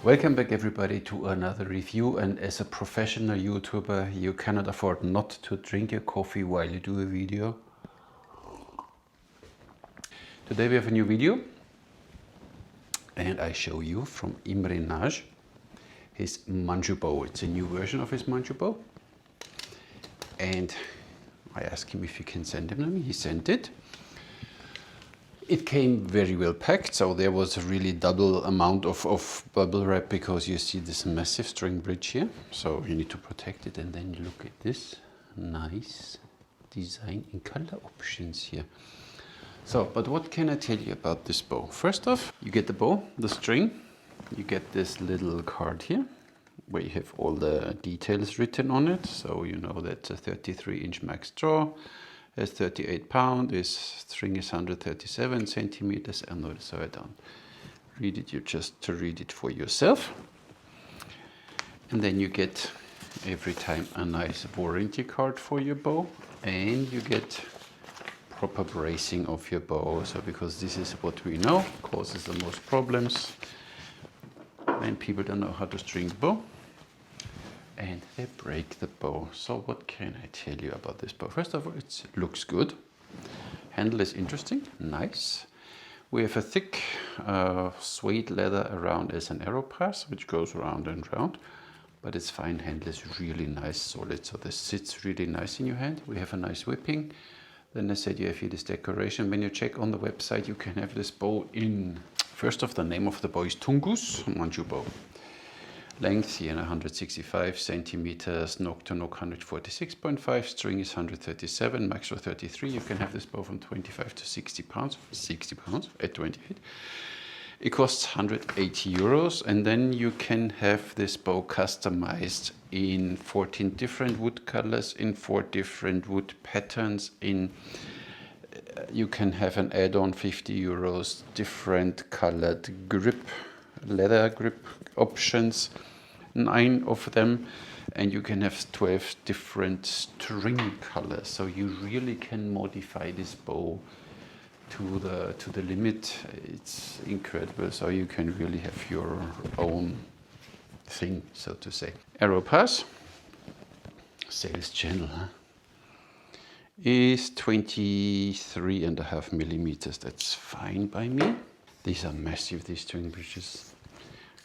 Welcome back everybody to another review, and as a professional YouTuber you cannot afford not to drink your coffee while you do a video. Today we have a new video and I show you from Imre Nagy his Manchu bow. It's a new version of his Manchu bow and I asked him if he can send it to me. He sent it. It came very well packed, so there was a really double amount of bubble wrap because you see this massive string bridge here. So you need to protect it, and then you look at this nice design in color options here. So, but what can I tell you about this bow? First off, you get the bow, the string, you get this little card here where you have all the details written on it. So you know that's a 33-inch max draw. It's 38 pounds, this string is 137 centimeters, and so I don't read it, you just to read it for yourself. And then you get every time a nice warranty card for your bow, and you get proper bracing of your bow. So because this is what we know causes the most problems when people don't know how to string the bow and they break the bow. So what can I tell you about this bow? First of all, it looks good. Handle is interesting, nice. We have a thick suede leather around as an arrow pass, which goes round and round, but its fine handle is really nice, solid, so this sits really nice in your hand. We have a nice whipping. Then I said you have here this decoration. When you check on the website, you can have this bow in, first off, the name of the bow is Tunguz Manchu bow. Length here 165 centimeters, knock to knock 146.5, string is 137, max for 33. You can have this bow from 25 to 60 pounds, 60 pounds at 28. It costs 180 euros, and then you can have this bow customized in 14 different wood colors, in 4 different wood patterns. You can have an add-on 50 euros, different colored grip, leather grip options, 9 of them, and you can have 12 different string colors. So you really can modify this bow to the limit. It's incredible. So you can really have your own thing, so to say. Arrow pass, sales channel, is 23.5 millimeters. That's fine by me. These are massive, these string bridges.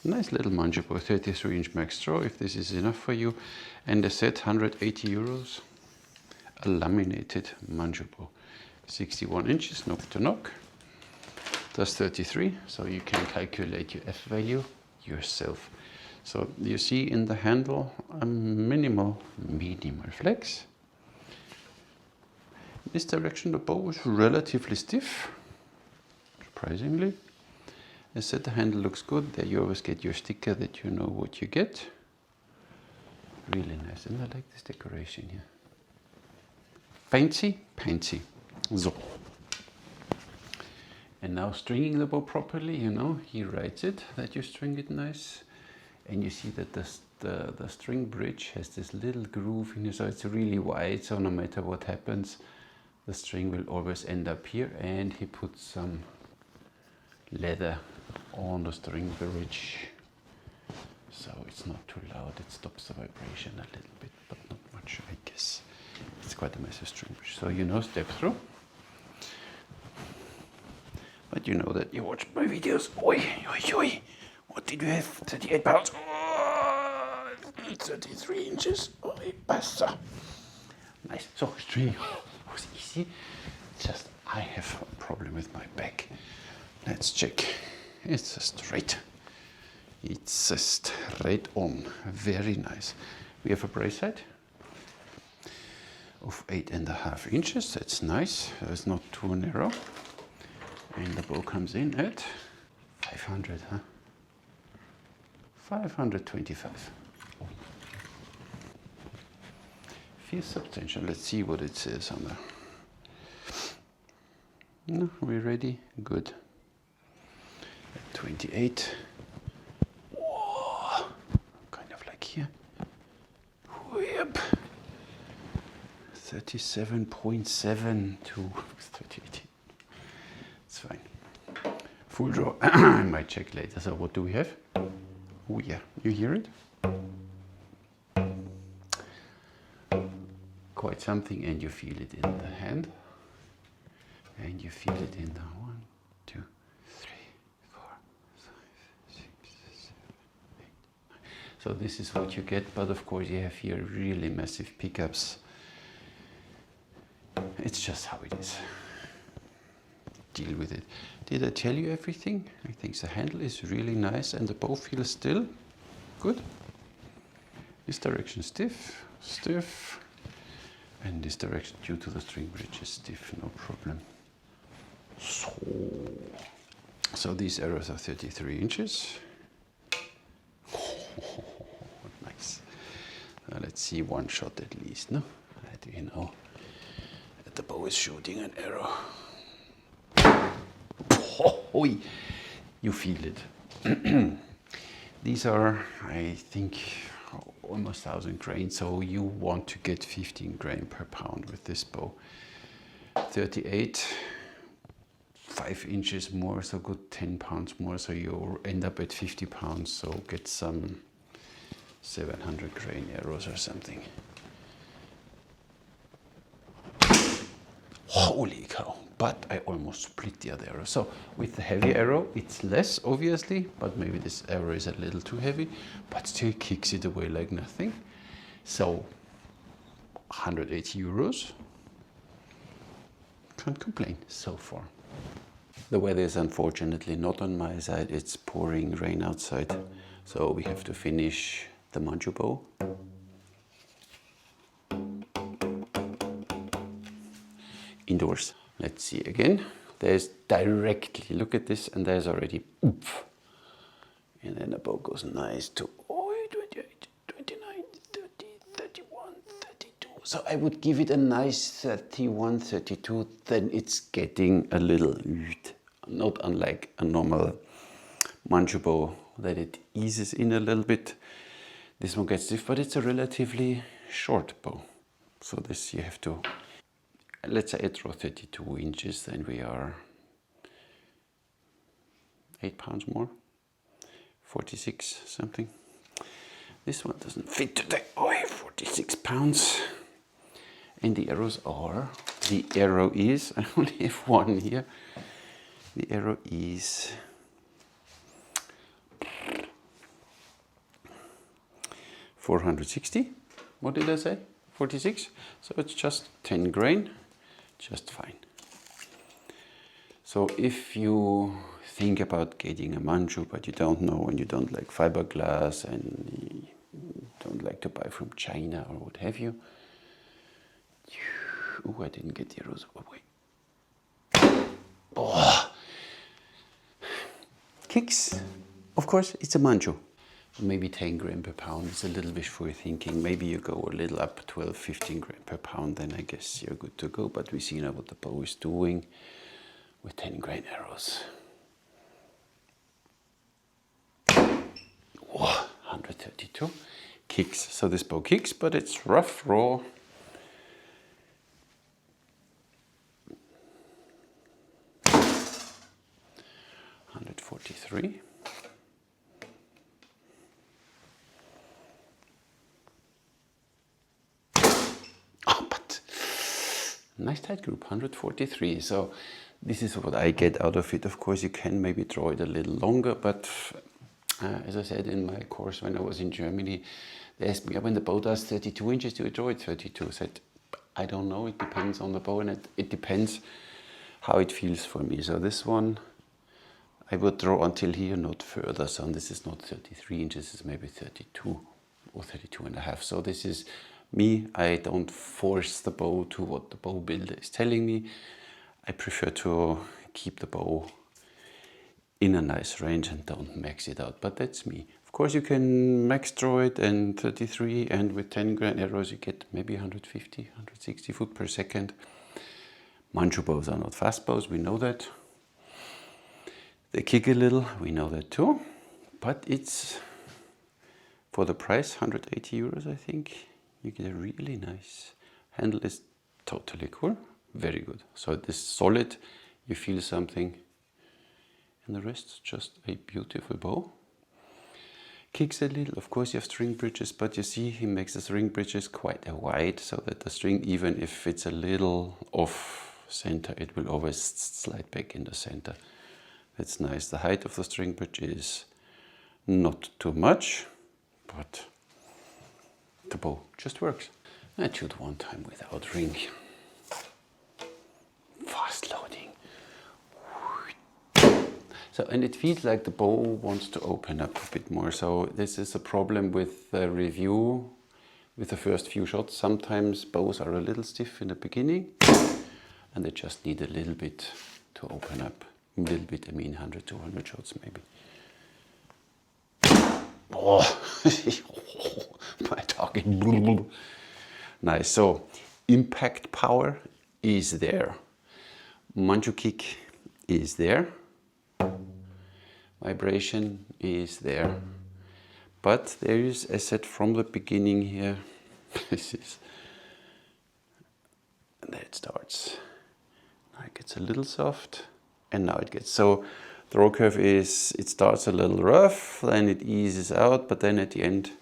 Nice little Manchu bow, 33-inch max draw, if this is enough for you. And a set, 180 euros. A laminated Manchu bow, 61 inches, knock to knock. That's 33, so you can calculate your F value yourself. So you see in the handle a minimal flex. In this direction the bow is relatively stiff, surprisingly. I said the handle looks good. There you always get your sticker that you know what you get. Really nice, and I like this decoration here. Fancy pantsy. So. And now stringing the bow properly, you know, he writes it that you string it nice. And you see that the string bridge has this little groove in it, so it's really wide, so no matter what happens, the string will always end up here. And he puts some leather on the string bridge, so it's not too loud. It stops the vibration a little bit, but not much, I guess. It's quite a massive string bridge, so you know, step through. But you know that you watch my videos. Oi, oi, oi! What did you have? 38 pounds. Oh, 33 inches. Oi, basta. Nice. So string was easy. Just I have a problem with my back. Let's check. It's a straight. It's a straight on. Very nice. We have a brace height of 8.5 inches. That's nice. It's not too narrow. And the bow comes in at 500, huh? 525. Feels substantial. Let's see what it says on the. No, we're ready. Good. 28. Whoa. Kind of like here. Whip. 37.7 to 38. It's fine. Full draw. I might check later. So what do we have? Oh yeah, you hear it? Quite something, and you feel it in the hand. And you feel it in the 1, 2, 3, 4, 5, 6, 7, 8, 9. So this is what you get, but of course you have here really massive pickups. It's just how it is. Deal with it. Did I tell you everything? I think the handle is really nice and the bow feels still good. This direction stiff, stiff, and this direction due to the string bridge is stiff, no problem. So these arrows are 33 inches. Oh, nice. Let's see one shot at least, no? Do you know that the bow is shooting an arrow? Oh, you feel it. These are, I think, almost 1,000 grains, so you want to get 15 grain per pound with this bow. 38, 5 inches more, so good 10 pounds more, so you end up at 50 pounds, so get some 700 grain arrows or something. Holy cow, but I almost split the other arrow. So with the heavy arrow, it's less obviously, but maybe this arrow is a little too heavy, but still kicks it away like nothing. So 180 euros. Can't complain so far. The weather is unfortunately not on my side. It's pouring rain outside. So we have to finish the Manchu bow. Indoors. Let's see again. There's directly, look at this, and there's already oomph. And then the bow goes nice to 28, 29, 30, 31, 32. So I would give it a nice 31, 32. Then it's getting a little, not unlike a normal Manchu bow, that it eases in a little bit. This one gets stiff, but it's a relatively short bow. So this you have to, let's say I draw 32 inches, then we are 8 pounds more, 46 something. This one doesn't fit today. Oh, 46 pounds. And the arrows are, the arrow is, I only have one here. The arrow is 460. What did I say? 46. So it's just 10 grain, just fine. So if you think about getting a Manchu, but you don't know and you don't like fiberglass and you don't like to buy from China or what have you. Oh, I didn't get the arrows. Oh, wait. Oh. Kicks. Of course, it's a Manchu. Maybe 10 grain per pound is a little wishful thinking. Maybe you go a little up, 12, 15 grain per pound, then I guess you're good to go. But we see now what the bow is doing with 10 grain arrows. Whoa, 132. Kicks. So this bow kicks, but it's rough, raw. 143. Oh, but nice tight group, 143. So this is what I get out of it. Of course, you can maybe draw it a little longer, but as I said in my course when I was in Germany, they asked me, when the bow does 32 inches, do you draw it 32? I said, I don't know, it depends on the bow, and it depends how it feels for me. So this one, I would draw until here, not further. So this is not 33 inches, it's maybe 32 or 32 and a half. So this is me. I don't force the bow to what the bow builder is telling me. I prefer to keep the bow in a nice range and don't max it out, but that's me. Of course, you can max draw it and 33, and with 10 grain arrows you get maybe 150, 160 foot per second. Manchu bows are not fast bows, we know that. They kick a little, we know that too, but it's, for the price, 180 euros I think, you get a really nice handle. Is totally cool, very good. So this is solid, you feel something, and the rest is just a beautiful bow. kicks a little. Of course you have string bridges, but you see he makes the string bridges quite wide so that the string, even if it's a little off center, it will always slide back in the center. That's nice. The height of the string bridge is not too much, but the bow just works. I shoot one time without ring. Fast loading. So, and it feels like the bow wants to open up a bit more. So this is a problem with the review, with the first few shots. Sometimes bows are a little stiff in the beginning and they just need a little bit to open up. A little bit, I mean 100, 200 shots maybe. Oh, my target. Nice. So impact power is there. Manchu kick is there. Vibration is there. But there is, as said from the beginning here, this is, and there it starts. Now it gets a little soft, and now it gets, so the roll curve is, it starts a little rough, then it eases out, but then at the end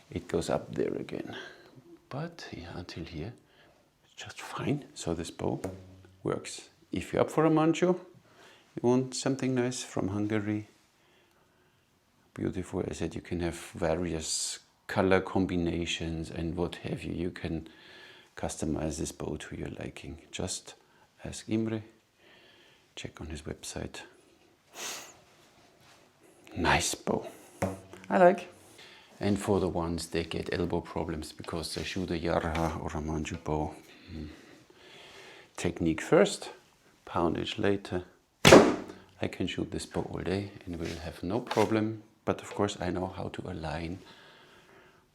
it goes up there again. But yeah, until here, it's just fine. So this bow works. If you're up for a Manchu, you want something nice from Hungary, beautiful. As I said, you can have various color combinations and what have you. You can customize this bow to your liking. Just ask Imre, check on his website. Nice bow, I like. And for the ones that get elbow problems because they shoot a Yarha or a Manchu bow, technique first, poundage later. I can shoot this bow all day and will have no problem. But of course I know how to align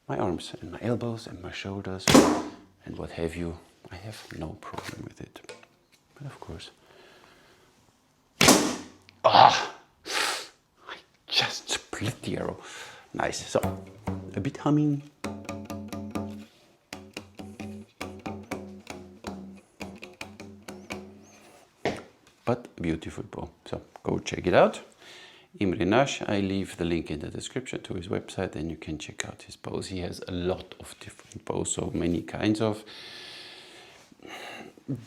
my arms and my elbows and my shoulders and what have you. I have no problem with it. But of course, I just split the arrow. Nice. So a bit humming. But a beautiful bow. So go check it out. Imre Nagy, I leave the link in the description to his website and you can check out his bows. He has a lot of different bows, so many kinds of.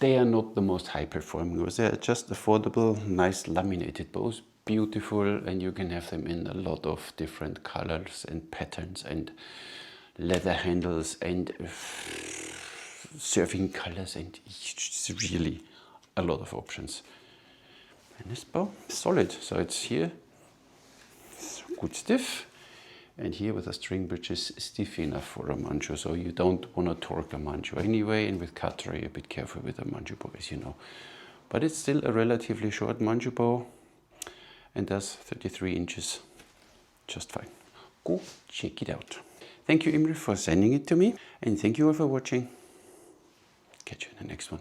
They are not the most high performing bows. They are just affordable, nice laminated bows, beautiful, and you can have them in a lot of different colors and patterns and leather handles and surfing colors, and it's really a lot of options. And this bow is solid, so it's here, it's good stiff, and here with the string bridge is stiff enough for a Manchu, so you don't want to torque a Manchu anyway, and with cutlery a bit careful with a Manchu bow, as you know. But it's still a relatively short Manchu bow and does 33 inches just fine. Go check it out. Thank you, Imre, for sending it to me, and thank you all for watching. Catch you in the next one.